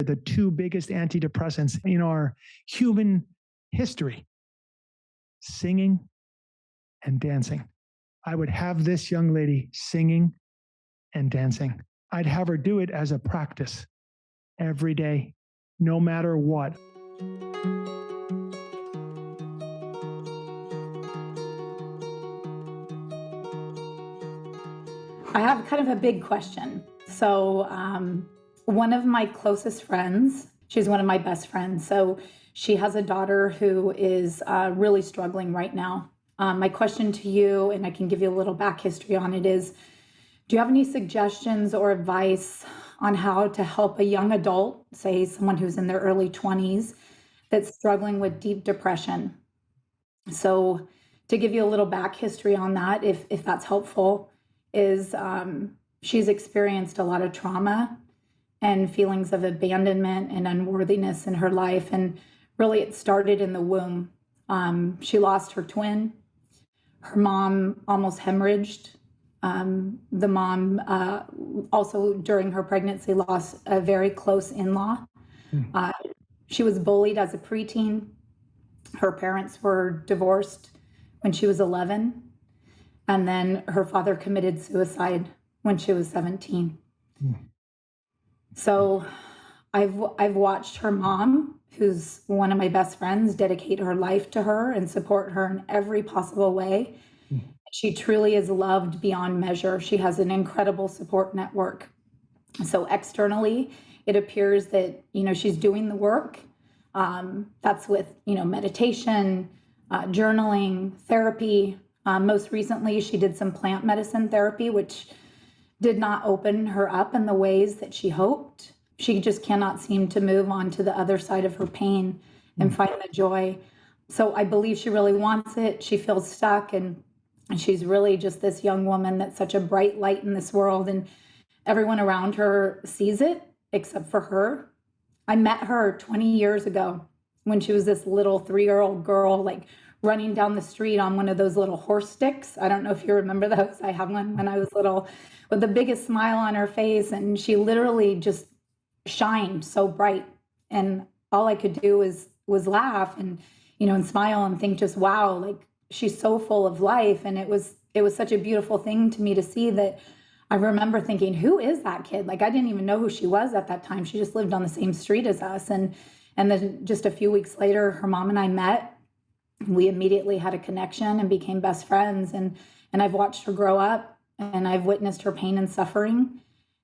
the two biggest antidepressants in our human history: singing and dancing. I would have this young lady singing and dancing. I'd have her do it as a practice every day, no matter what. I have kind of a big question. So, one of my closest friends, she's one of my best friends. So, she has a daughter who is really struggling right now. My question to you, and I can give you a little back history on it, is do you have any suggestions or advice on how to help a young adult, say someone who's in their early 20s, that's struggling with deep depression? So, to give you a little back history on that, if that's helpful, is she's experienced a lot of trauma and feelings of abandonment and unworthiness in her life. And really, it started in the womb. She lost her twin. Her mom almost hemorrhaged. The mom also, during her pregnancy, lost a very close in-law. She was bullied as a preteen. Her parents were divorced when she was 11. And then her father committed suicide when she was 17. So I've watched her mom, who's one of my best friends, dedicate her life to her and support her in every possible way. She truly is loved beyond measure. She has an incredible support network. So externally, it appears that, she's doing the work. That's with, meditation, journaling, therapy. Most recently, she did some plant medicine therapy, which did not open her up in the ways that she hoped. She just cannot seem to move on to the other side of her pain and find the joy. So I believe she really wants it. She feels stuck, and she's really just this young woman that's such a bright light in this world, and everyone around her sees it except for her. I met her 20 years ago when she was this little 3-year-old girl, like running down the street on one of those little horse sticks. I don't know if you remember those. I had one when I was little, with the biggest smile on her face. And she literally just shined so bright. And all I could do was laugh and, and smile and think just, wow, like she's so full of life. And it was such a beautiful thing to me to see that. I remember thinking, who is that kid? Like, I didn't even know who she was at that time. She just lived on the same street as us. And then just a few weeks later, her mom and I met. We immediately had a connection and became best friends. And I've watched her grow up, and I've witnessed her pain and suffering.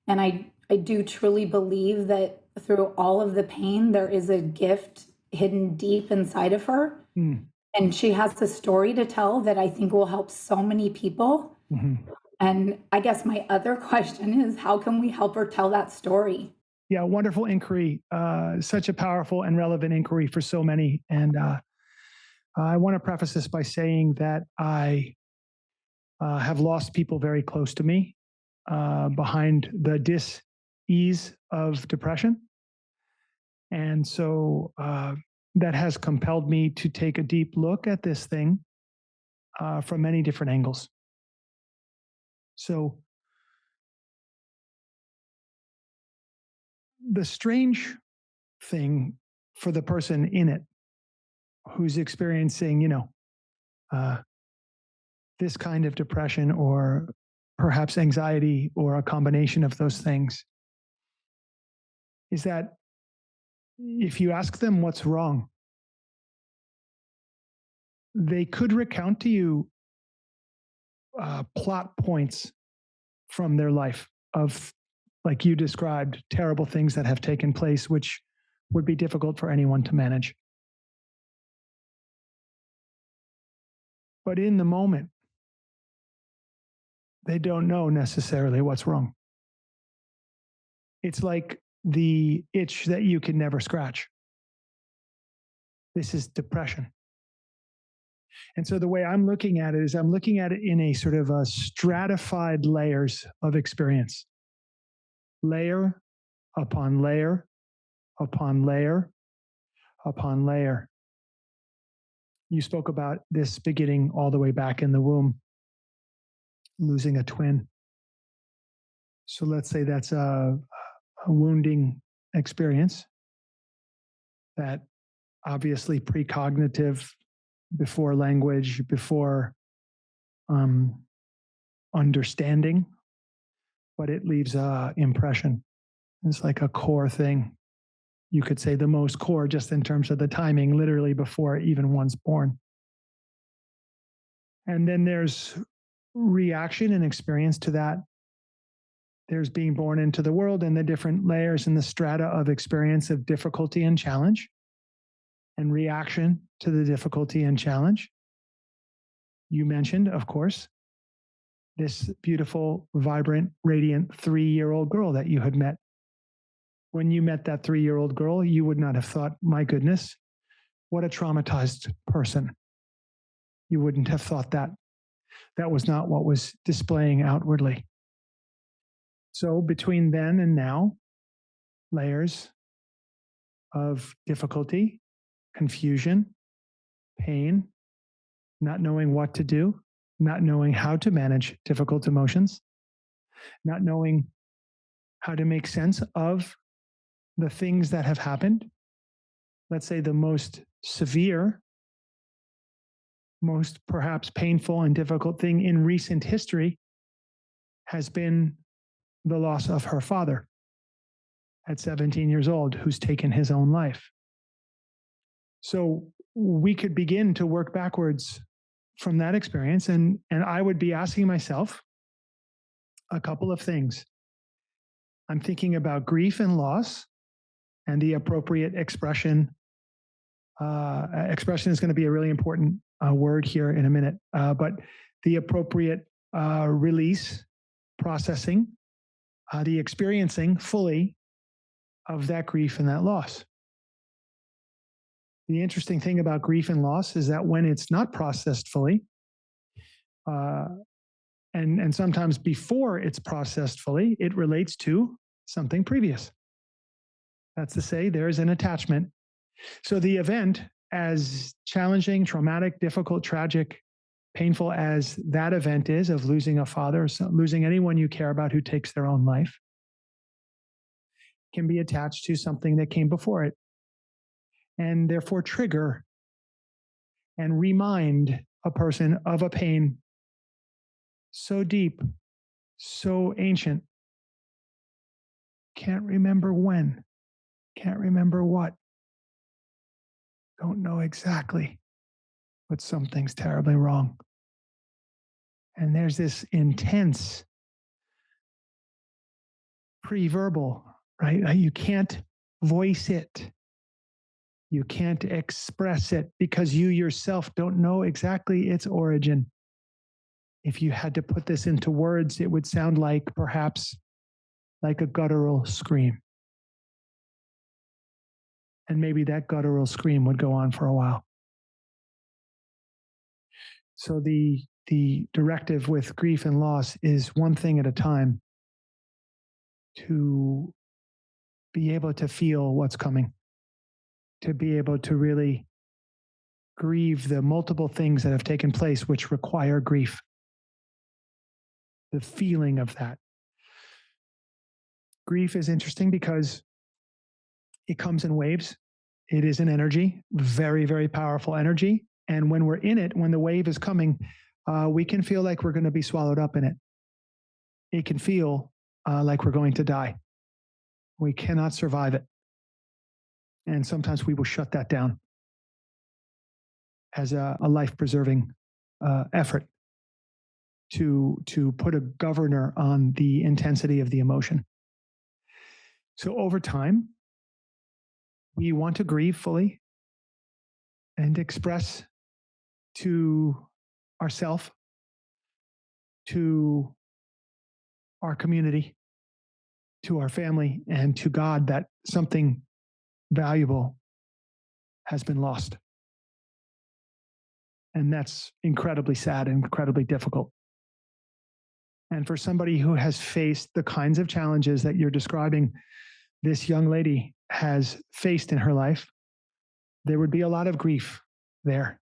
And I do truly believe that through all of the pain, there is a gift hidden deep inside of her. And she has a story to tell that I think will help so many people. And I guess my other question is, how can we help her tell that story? Yeah, wonderful inquiry. Such a powerful and relevant inquiry for so many. And I want to preface this by saying that I have lost people very close to me behind the dis-ease of depression. And so that has compelled me to take a deep look at this thing from many different angles. So the strange thing for the person in it who's experiencing, this kind of depression or perhaps anxiety or a combination of those things, is that if you ask them what's wrong, they could recount to you plot points from their life of, like you described, terrible things that have taken place, which would be difficult for anyone to manage. But in the moment, they don't know necessarily what's wrong. It's like the itch that you can never scratch. This is depression. And so the way I'm looking at it is I'm looking at it in a sort of a stratified layers of experience. Layer upon layer upon layer upon layer. You spoke about this beginning all the way back in the womb, losing a twin. So let's say that's a wounding experience. that obviously precognitive, before language, before um, understanding, but it leaves a impression. It's like a core thing. You could say the most core just in terms of the timing, literally before even one's born. And then there's reaction and experience to that. There's being born into the world and the different layers and the strata of experience of difficulty and challenge, and reaction to the difficulty and challenge. You mentioned, of course, this beautiful, vibrant, radiant 3-year-old girl that you had met. When you met that 3-year-old girl, you would not have thought, my goodness, what a traumatized person. You wouldn't have thought that. That was not what was displaying outwardly. So between then and now, layers of difficulty, confusion, pain, not knowing what to do, not knowing how to manage difficult emotions, not knowing how to make sense of the things that have happened. Let's say the most severe, most perhaps painful and difficult thing in recent history has been the loss of her father at 17 years old, who's taken his own life. So we could begin to work backwards from that experience. And I would be asking myself a couple of things. I'm thinking about grief and loss and the appropriate expression. Expression is going to be a really important word here in a minute, but the appropriate release, processing, the experiencing fully of that grief and that loss. The interesting thing about grief and loss is that when it's not processed fully, and sometimes before it's processed fully, it relates to something previous. That's to say, there's an attachment. So the event, as challenging, traumatic, difficult, tragic, painful as that event is of losing a father, or losing anyone you care about who takes their own life, can be attached to something that came before it, and therefore trigger and remind a person of a pain so deep, so ancient, can't remember when, can't remember what, don't know exactly, but something's terribly wrong. And there's this intense pre-verbal, right? You can't voice it. You can't express it because you yourself don't know exactly its origin. If you had to put this into words, it would sound like perhaps like a guttural scream. And maybe that guttural scream would go on for a while. So the directive with grief and loss is one thing at a time, to be able to feel what's coming, to be able to really grieve the multiple things that have taken place which require grief. The feeling of that. Grief is interesting because it comes in waves. It is an energy, very, very powerful energy. And when we're in it, when the wave is coming, we can feel like we're going to be swallowed up in it. It can feel like we're going to die. We cannot survive it. And sometimes we will shut that down as a life-preserving effort to put a governor on the intensity of the emotion. So over time, we want to grieve fully and express to ourself, to our community, to our family, and to God that something valuable has been lost. And that's incredibly sad and incredibly difficult. And for somebody who has faced the kinds of challenges that you're describing, this young lady has faced in her life, there would be a lot of grief there.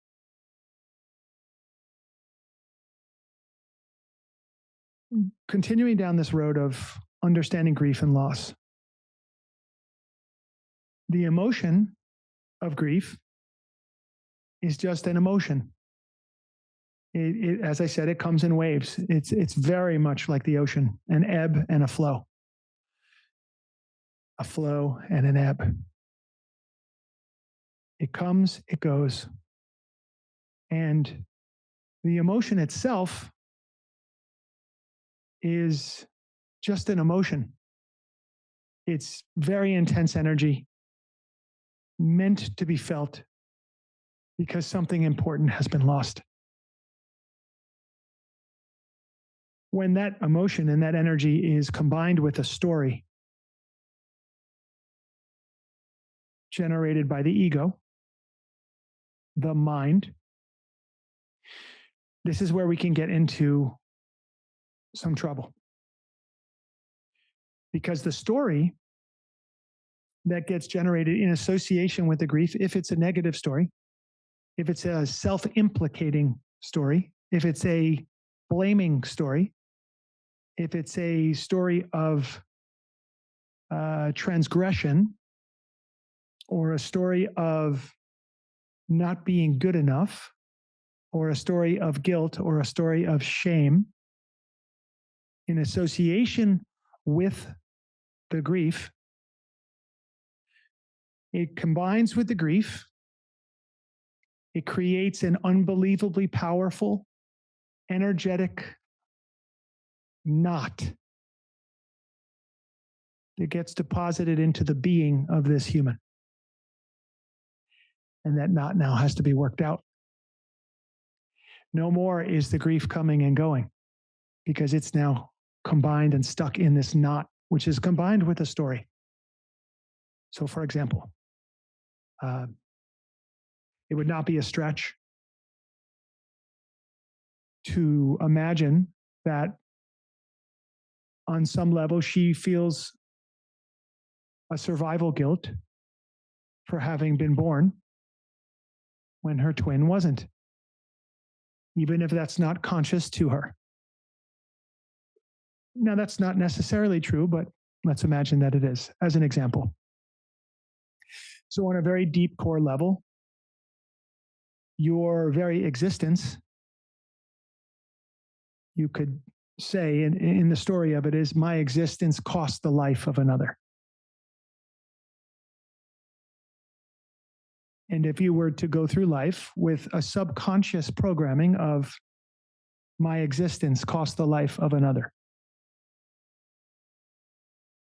Continuing down this road of understanding grief and loss, the emotion of grief is just an emotion. As I said, it comes in waves. It's very much like the ocean, an ebb and a flow and an ebb. It comes, it goes. And the emotion itself is just an emotion. It's very intense energy, meant to be felt because something important has been lost. When that emotion and that energy is combined with a story generated by the ego, the mind, this is where we can get into some trouble. Because the story that gets generated in association with the grief, if it's a negative story, if it's a self-implicating story, if it's a blaming story, if it's a story of transgression, or a story of not being good enough, or a story of guilt, or a story of shame, in association with the grief, it combines with the grief. It creates an unbelievably powerful, energetic knot that gets deposited into the being of this human. And that knot now has to be worked out. No more is the grief coming and going because it's now combined and stuck in this knot, which is combined with a story. So, for example, it would not be a stretch to imagine that on some level she feels a survival guilt for having been born when her twin wasn't, even if that's not conscious to her. Now, that's not necessarily true, but let's imagine that it is, as an example. So on a very deep core level, your very existence, you could say in the story of it, is my existence cost the life of another. And if you were to go through life with a subconscious programming of my existence cost the life of another,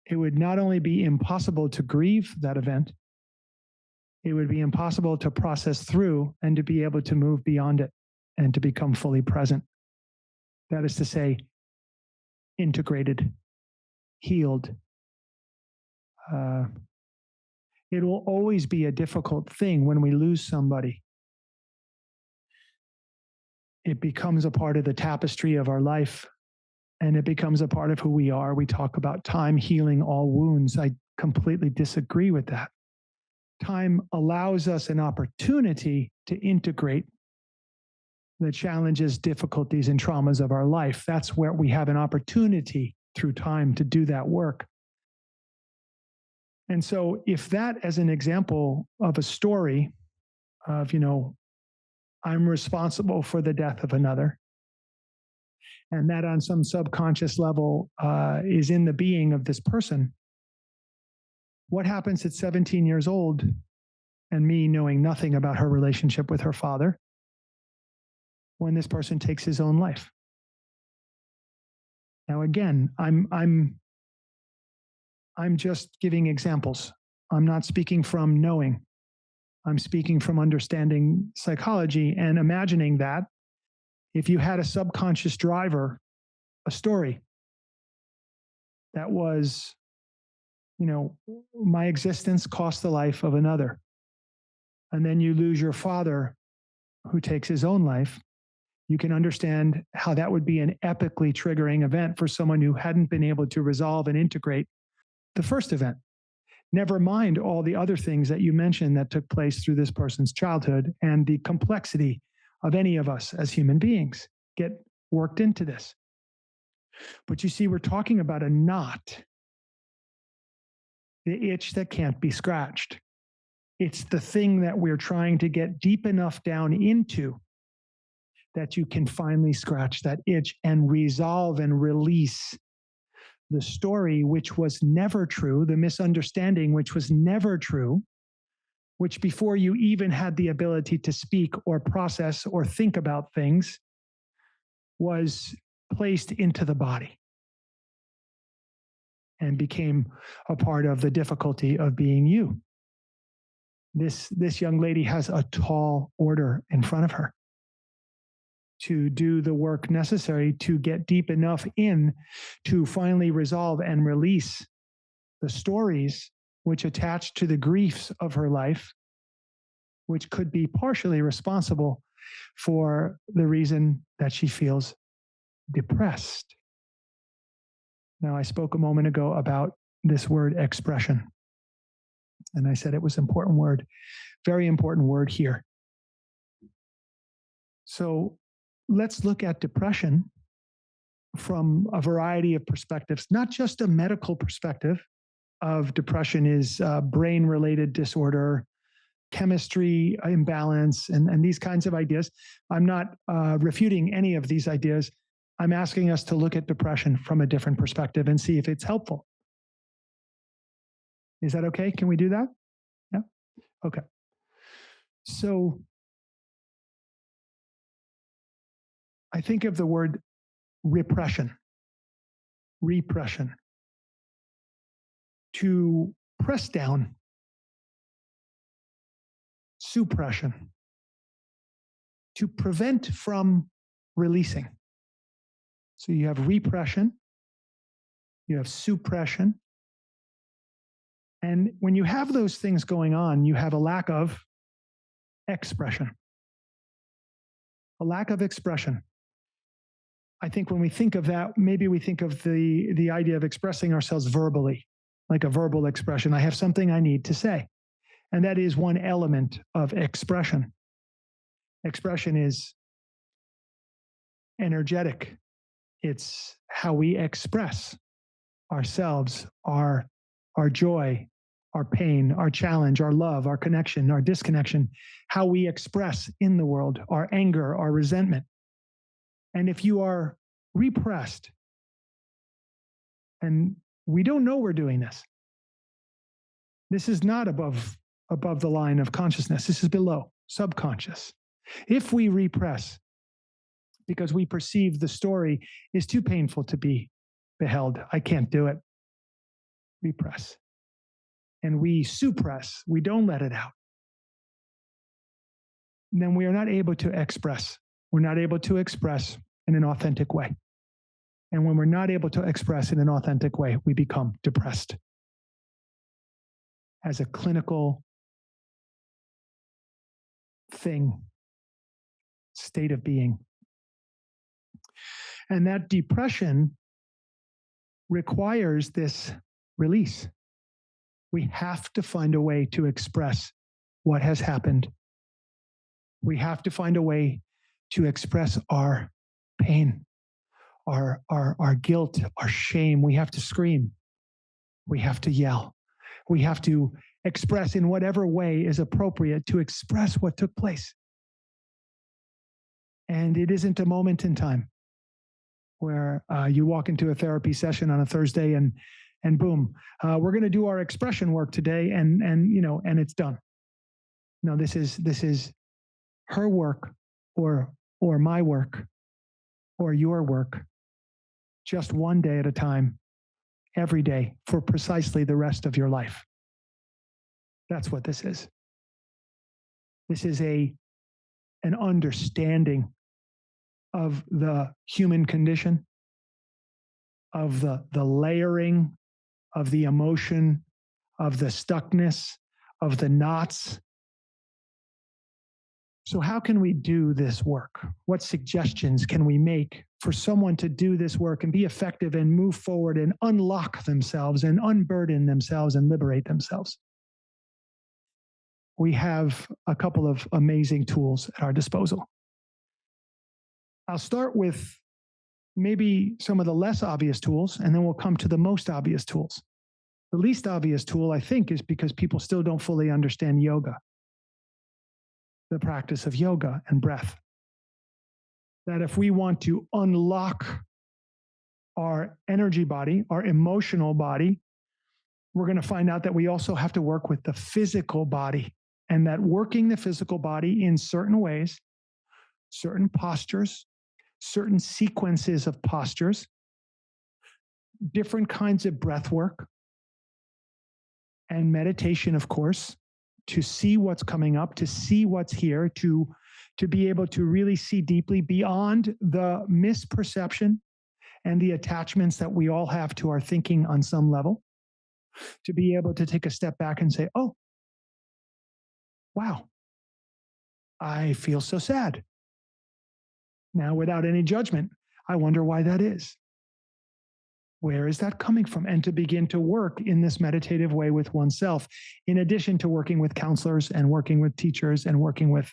it would not only be impossible to grieve that event, it would be impossible to process through and to be able to move beyond it and to become fully present. That is to say, integrated, healed. It will always be a difficult thing when we lose somebody. It becomes a part of the tapestry of our life, and it becomes a part of who we are. We talk about time healing all wounds. I completely disagree with that. Time allows us an opportunity to integrate the challenges, difficulties, and traumas of our life. That's where we have an opportunity through time to do that work. And so if that, as an example of a story of, I'm responsible for the death of another, and that on some subconscious level is in the being of this person, what happens at 17 years old and me knowing nothing about her relationship with her father when this person takes his own life? Now, again, I'm just giving examples. I'm not speaking from knowing. I'm speaking from understanding psychology and imagining that if you had a subconscious driver, a story that was, my existence cost the life of another, and then you lose your father who takes his own life, you can understand how that would be an epically triggering event for someone who hadn't been able to resolve and integrate the first event. Never mind all the other things that you mentioned that took place through this person's childhood and the complexity of any of us as human beings get worked into this. But you see, we're talking about a knot, the itch that can't be scratched. It's the thing that we're trying to get deep enough down into that you can finally scratch that itch and resolve and release the story, which was never true, the misunderstanding, which was never true, which before you even had the ability to speak or process or think about things, was placed into the body and became a part of the difficulty of being you. This young lady has a tall order in front of her to do the work necessary to get deep enough in to finally resolve and release the stories which attach to the griefs of her life, which could be partially responsible for the reason that she feels depressed. Now, I spoke a moment ago about this word expression, and I said it was an important word, very important word here. So let's look at depression from a variety of perspectives, not just a medical perspective of depression is brain-related disorder, chemistry imbalance, and these kinds of ideas. I'm not refuting any of these ideas. I'm asking us to look at depression from a different perspective and see if it's helpful. Is that okay? Can we do that? Yeah? Okay. So I think of the word repression. Repression. To press down. Suppression. To prevent from releasing. So you have repression, you have suppression. And when you have those things going on, you have a lack of expression. A lack of expression. I think when we think of that, maybe we think of the idea of expressing ourselves verbally, like a verbal expression. I have something I need to say. And that is one element of expression. Expression is energetic. It's how we express ourselves, our joy, our pain, our challenge, our love, our connection, our disconnection, how we express in the world, our anger, our resentment. And if you are repressed, and we don't know we're doing this, this is not above the line of consciousness. This is below, subconscious. If we repress, because we perceive the story is too painful to be beheld, I can't do it, repress. And we suppress, we don't let it out. And then we are not able to express. We're not able to express in an authentic way. And when we're not able to express in an authentic way, we become depressed. As a clinical thing, state of being. And that depression requires this release. We have to find a way to express what has happened. We have to find a way to express our pain, our guilt, our shame. We have to scream. We have to yell. We have to express in whatever way is appropriate to express what took place. And it isn't a moment in time where you walk into a therapy session on a Thursday and boom, we're going to do our expression work today, and it's done. No, this is her work, or my work, or your work, just one day at a time, every day, for precisely the rest of your life. That's what this is. This is an understanding of the human condition, of the layering, of the emotion, of the stuckness, of the knots. So how can we do this work? What suggestions can we make for someone to do this work and be effective and move forward and unlock themselves and unburden themselves and liberate themselves? We have a couple of amazing tools at our disposal. I'll start with maybe some of the less obvious tools, and then we'll come to the most obvious tools. The least obvious tool, I think, is because people still don't fully understand yoga, the practice of yoga and breath. That if we want to unlock our energy body, our emotional body, we're going to find out that we also have to work with the physical body, and that working the physical body in certain ways, certain postures, certain sequences of postures, different kinds of breath work, and meditation, of course, to see what's coming up, to see what's here, to be able to really see deeply beyond the misperception and the attachments that we all have to our thinking on some level, to be able to take a step back and say, oh, wow, I feel so sad. Now, without any judgment, I wonder why that is. Where is that coming from? And to begin to work in this meditative way with oneself, in addition to working with counselors and working with teachers and working with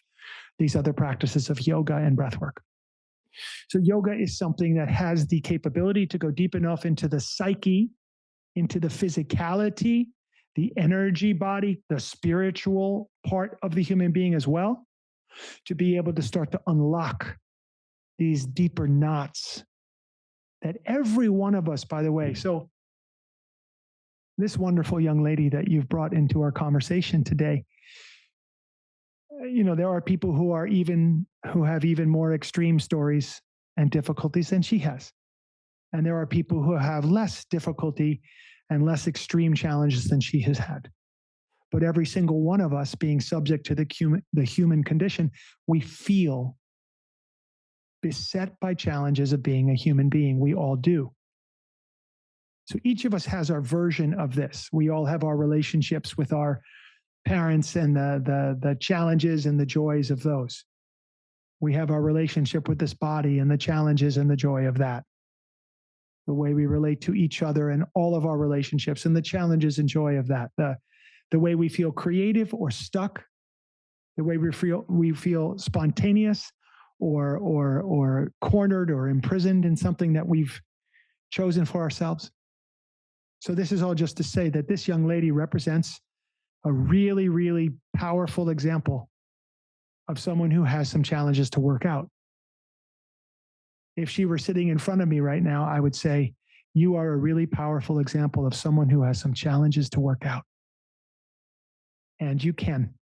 these other practices of yoga and breath work. So yoga is something that has the capability to go deep enough into the psyche, into the physicality, the energy body, the spiritual part of the human being as well, to be able to start to unlock these deeper knots that every one of us, by the way. So this wonderful young lady that you've brought into our conversation today, there are people who have even more extreme stories and difficulties than she has. And there are people who have less difficulty and less extreme challenges than she has had. But every single one of us, being subject to the human condition, we feel beset by challenges of being a human being. We all do. So each of us has our version of this. We all have our relationships with our parents and the challenges and the joys of those. We have our relationship with this body and the challenges and the joy of that. The way we relate to each other and all of our relationships and the challenges and joy of that. The way we feel creative or stuck, the way we feel spontaneous or cornered or imprisoned in something that we've chosen for ourselves. So this is all just to say that this young lady represents a really, really powerful example of someone who has some challenges to work out. If she were sitting in front of me right now, I would say, you are a really powerful example of someone who has some challenges to work out. And you can.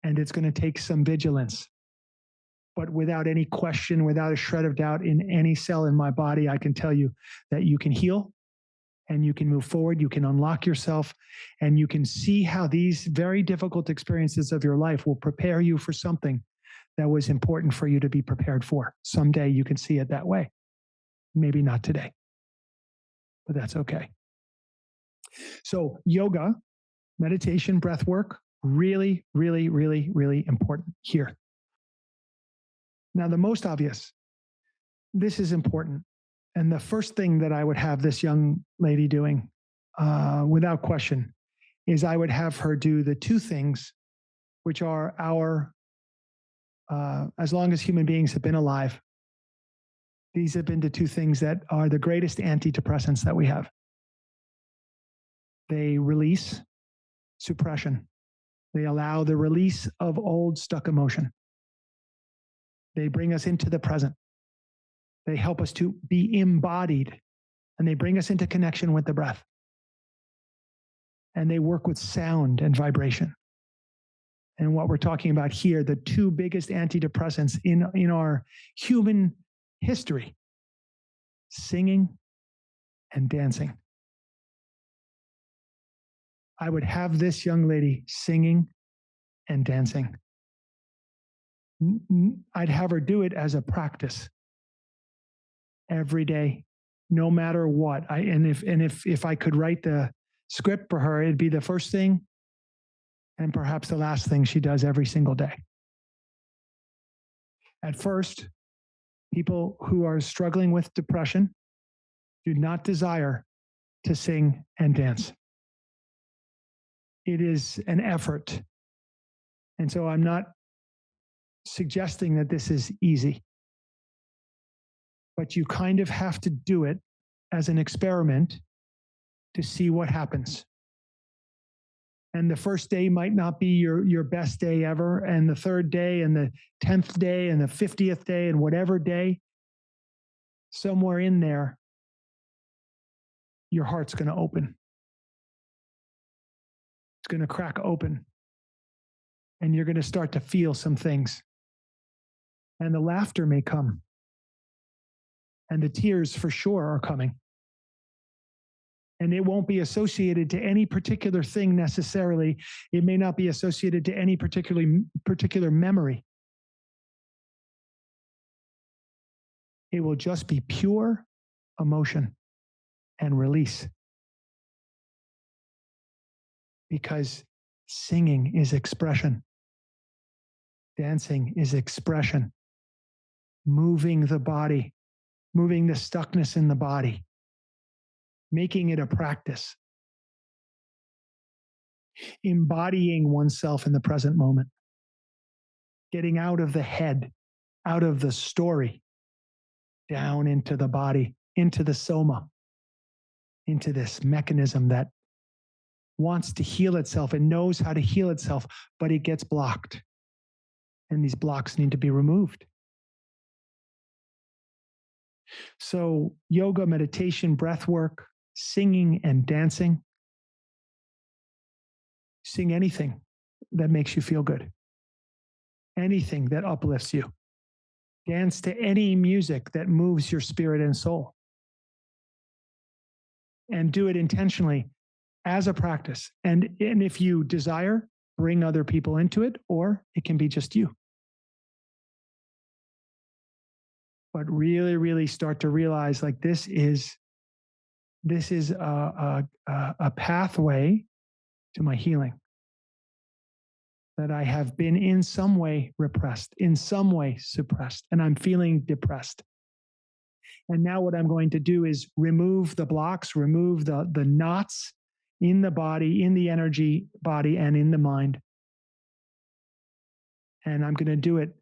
And it's going to take some vigilance. But without any question, without a shred of doubt in any cell in my body, I can tell you that you can heal and you can move forward, you can unlock yourself, and you can see how these very difficult experiences of your life will prepare you for something that was important for you to be prepared for. Someday you can see it that way. Maybe not today, but that's okay. So yoga, meditation, breath work, really, really, really, really important here. Now, the most obvious, this is important. And the first thing that I would have this young lady doing, without question, is I would have her do the two things which are as long as human beings have been alive, these have been the two things that are the greatest antidepressants that we have. They release suppression. They allow the release of old stuck emotion. They bring us into the present. They help us to be embodied, and they bring us into connection with the breath. And they work with sound and vibration. And what we're talking about here, the two biggest antidepressants in our human history, singing and dancing. I would have this young lady singing and dancing. I'd have her do it as a practice every day, no matter what. If I could write the script for her, it'd be the first thing and perhaps the last thing she does every single day. At first, people who are struggling with depression do not desire to sing and dance. It is an effort. And so I'm not suggesting that this is easy, but you kind of have to do it as an experiment to see what happens. And the first day might not be your best day ever. And the third day and the 10th day and the 50th day and whatever day, somewhere in there, your heart's going to open. It's going to crack open. And you're going to start to feel some things. And the laughter may come. And the tears for sure are coming. And it won't be associated to any particular thing necessarily. It may not be associated to any particular memory. It will just be pure emotion and release. Because singing is expression. Dancing is expression. Moving the body, moving the stuckness in the body, making it a practice. Embodying oneself in the present moment. Getting out of the head, out of the story, down into the body, into the soma, into this mechanism that wants to heal itself and knows how to heal itself, but it gets blocked. And these blocks need to be removed. So yoga, meditation, breath work, singing and dancing. Sing anything that makes you feel good. Anything that uplifts you. Dance to any music that moves your spirit and soul. And do it intentionally as a practice. And if you desire, bring other people into it, or it can be just you. But really, really start to realize like this is a pathway to my healing. That I have been in some way repressed, in some way suppressed, and I'm feeling depressed. And now what I'm going to do is remove the blocks, remove the knots in the body, in the energy body, and in the mind. And I'm going to do it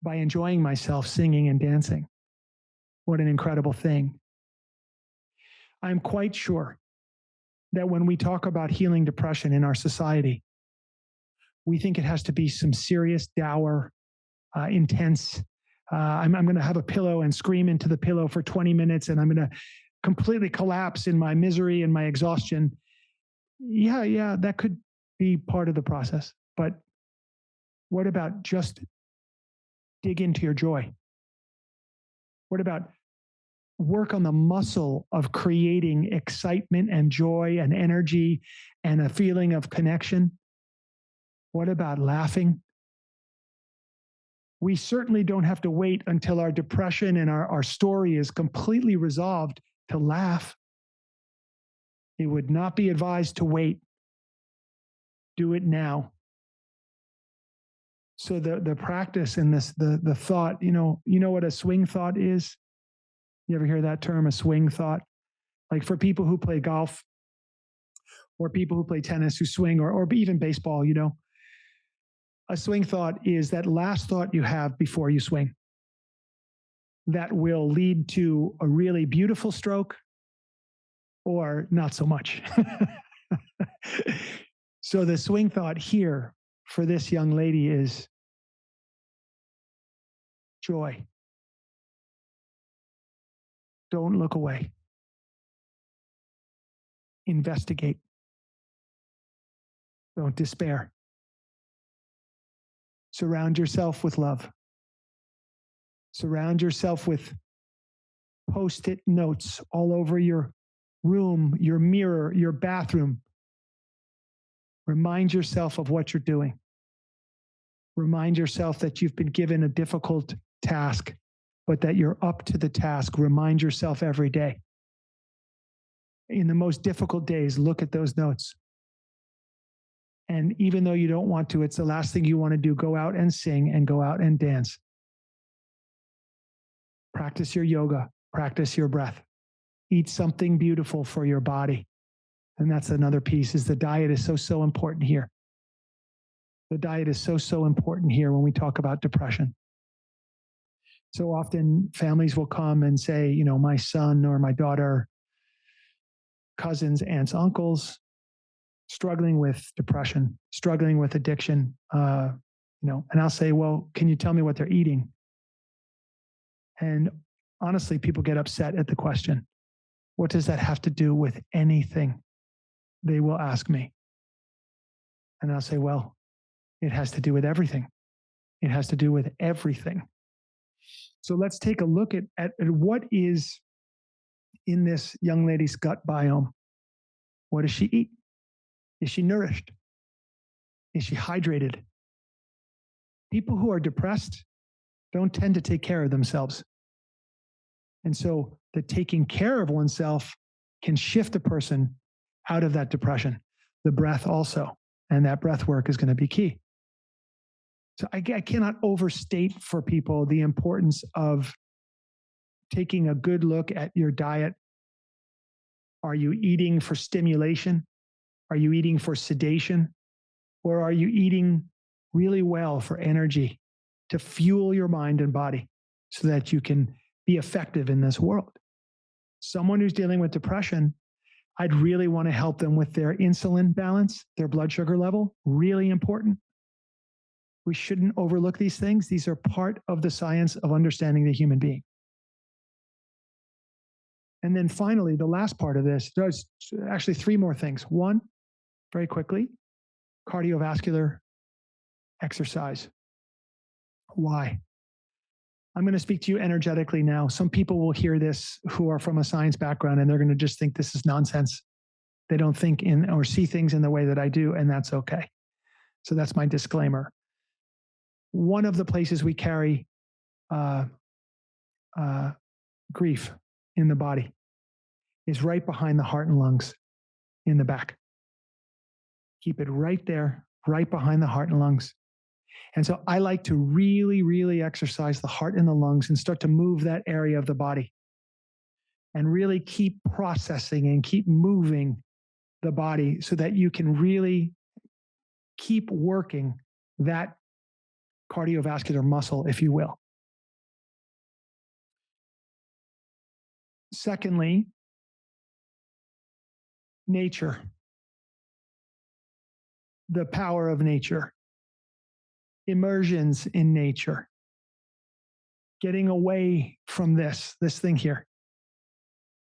by enjoying myself singing and dancing. What an incredible thing. I'm quite sure that when we talk about healing depression in our society, we think it has to be some serious, dour, intense. I'm going to have a pillow and scream into the pillow for 20 minutes, and I'm going to completely collapse in my misery and my exhaustion. Yeah, that could be part of the process. But what about just dig into your joy? What about work on the muscle of creating excitement and joy and energy and a feeling of connection? What about laughing? We certainly don't have to wait until our depression and our story is completely resolved to laugh. It would not be advised to wait. Do it now. So the practice in this, the thought, you know what a swing thought is? You ever hear that term, a swing thought? Like for people who play golf or people who play tennis who swing or even baseball, a swing thought is that last thought you have before you swing that will lead to a really beautiful stroke or not so much. So the swing thought here for this young lady is joy. Don't look away. Investigate. Don't despair. Surround yourself with love. Surround yourself with Post-it notes all over your room, your mirror, your bathroom. Remind yourself of what you're doing. Remind yourself that you've been given a difficult task, but that you're up to the task. Remind yourself every day. In the most difficult days, look at those notes. And even though you don't want to, it's the last thing you want to do. Go out and sing and go out and dance. Practice your yoga. Practice your breath. Eat something beautiful for your body. And that's another piece, is the diet is so important here. The diet is so important here when we talk about depression. So often families will come and say, my son or my daughter, cousins, aunts, uncles, struggling with depression, struggling with addiction, and I'll say, well, can you tell me what they're eating? And honestly, people get upset at the question. What does that have to do with anything? They will ask me. And I'll say, well, it has to do with everything. It has to do with everything. So let's take a look at what is in this young lady's gut biome. What does she eat? Is she nourished? Is she hydrated? People who are depressed don't tend to take care of themselves. And so the taking care of oneself can shift a person out of that depression. The breath also, and that breath work is going to be key. So I cannot overstate for people the importance of taking a good look at your diet. Are you eating for stimulation? Are you eating for sedation? Or are you eating really well for energy to fuel your mind and body so that you can be effective in this world? Someone who's dealing with depression, I'd really want to help them with their insulin balance, their blood sugar level, really important. We shouldn't overlook these things. These are part of the science of understanding the human being. And then finally, the last part of this, there's actually three more things. One, very quickly, cardiovascular exercise. Why? I'm going to speak to you energetically now. Some people will hear this who are from a science background and they're going to just think this is nonsense. They don't think in or see things in the way that I do, and that's okay. So that's my disclaimer. One of the places we carry grief in the body is right behind the heart and lungs in the back. Keep it right there, right behind the heart and lungs. And so I like to really, really exercise the heart and the lungs and start to move that area of the body and really keep processing and keep moving the body so that you can really keep working that cardiovascular muscle, if you will. Secondly, nature. The power of nature. Immersions in nature. Getting away from this thing here.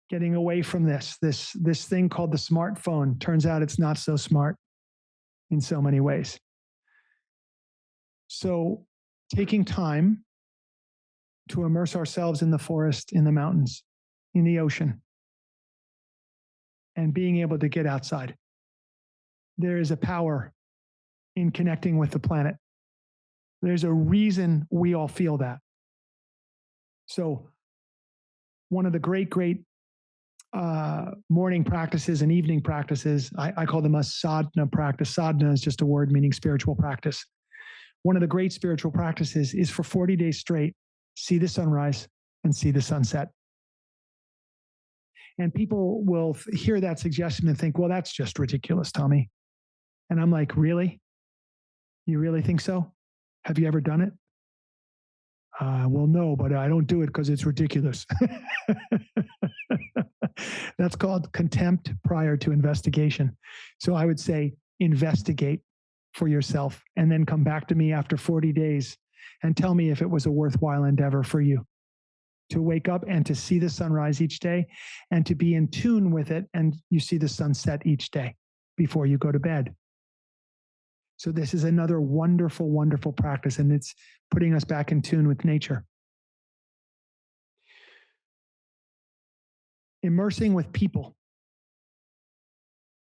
Getting away from this thing called the smartphone. Turns out it's not so smart in so many ways. So taking time to immerse ourselves in the forest, in the mountains, in the ocean, and being able to get outside. There is a power in connecting with the planet. There's a reason we all feel that. So one of the great morning practices and evening practices, I call them a sadhana practice. Sadhana is just a word meaning spiritual practice. One of the great spiritual practices is for 40 days straight, see the sunrise and see the sunset. And people will hear that suggestion and think, well, that's just ridiculous, Tommy. And I'm like, really? You really think so? Have you ever done it? Well, no, but I don't do it because it's ridiculous. That's called contempt prior to investigation. So I would say investigate for yourself and then come back to me after 40 days and tell me if it was a worthwhile endeavor for you to wake up and to see the sunrise each day and to be in tune with it, and you see the sunset each day before you go to bed. So this is another wonderful, wonderful practice, and it's putting us back in tune with nature. Immersing with people.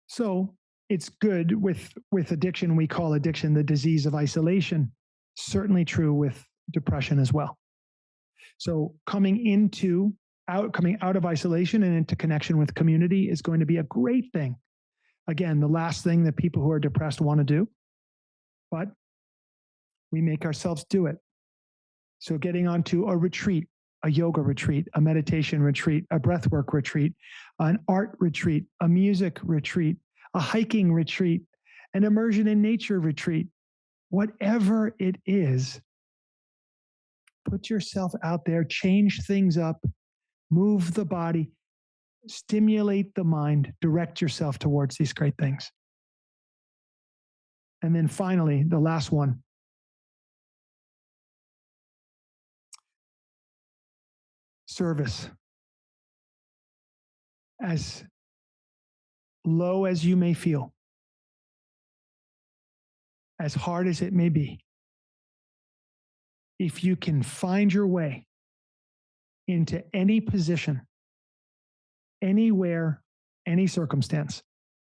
So it's good with addiction. We call addiction the disease of isolation. Certainly true with depression as well. So coming out of isolation and into connection with community is going to be a great thing. Again, the last thing that people who are depressed want to do, but we make ourselves do it. So getting onto a retreat, a yoga retreat, a meditation retreat, a breathwork retreat, an art retreat, a music retreat, a hiking retreat, an immersion in nature retreat, whatever it is, put yourself out there, change things up, move the body. Stimulate the mind, direct yourself towards these great things. And then finally, the last one. Service. As low as you may feel, as hard as it may be, if you can find your way into any position, anywhere, any circumstance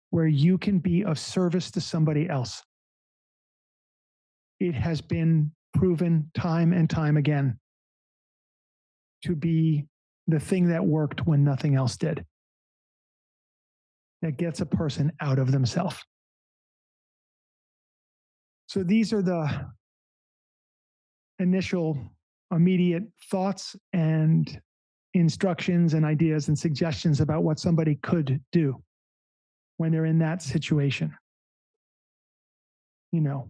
where you can be of service to somebody else, it has been proven time and time again to be the thing that worked when nothing else did, that gets a person out of themselves. So these are the initial immediate thoughts and instructions and ideas and suggestions about what somebody could do when they're in that situation. You know,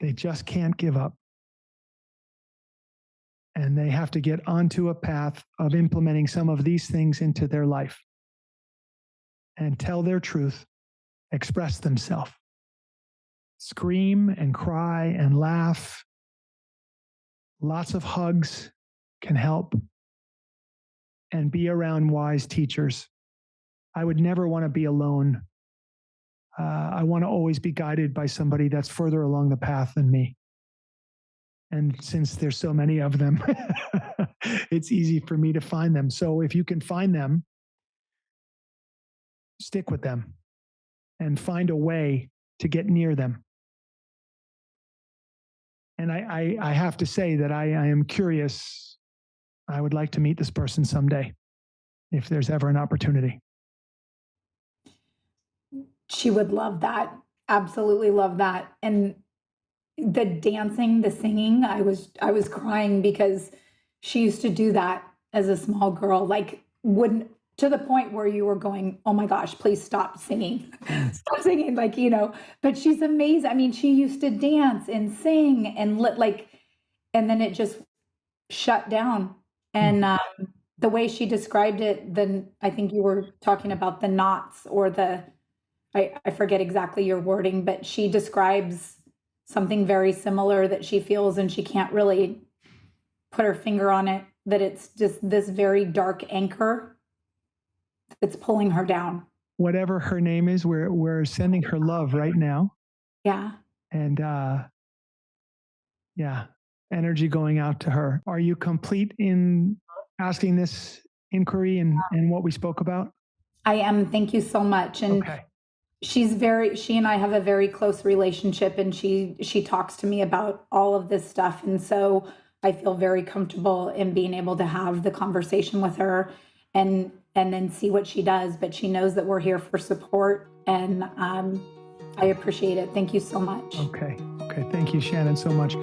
they just can't give up. And they have to get onto a path of implementing some of these things into their life and tell their truth, express themselves, scream and cry and laugh. Lots of hugs can help, and be around wise teachers. I would never want to be alone. I want to always be guided by somebody that's further along the path than me. And since there's so many of them, it's easy for me to find them. So if you can find them, stick with them and find a way to get near them. And I have to say that I am curious. I would like to meet this person someday, if there's ever an opportunity. She would love that. Absolutely love that. And the dancing, the singing, I was crying because she used to do that as a small girl, like wouldn't, to the point where you were going, oh my gosh, please stop singing. Stop singing, like, you know, but she's amazing. I mean, she used to dance and sing and and then it just shut down. And the way she described it, then I think you were talking about the knots or I forget exactly your wording, but she describes something very similar that she feels and she can't really put her finger on it, that it's just this very dark anchor that's pulling her down. Whatever her name is, we're sending her love right now. Yeah. And yeah, energy going out to her. Are you complete in asking this inquiry and what we spoke about? I am. Thank you so much. And okay. she and I have a very close relationship, and she talks to me about all of this stuff. And so I feel very comfortable in being able to have the conversation with her and then see what she does. But she knows that we're here for support, and I appreciate it. Thank you so much. Okay. Thank you, Shannon, so much.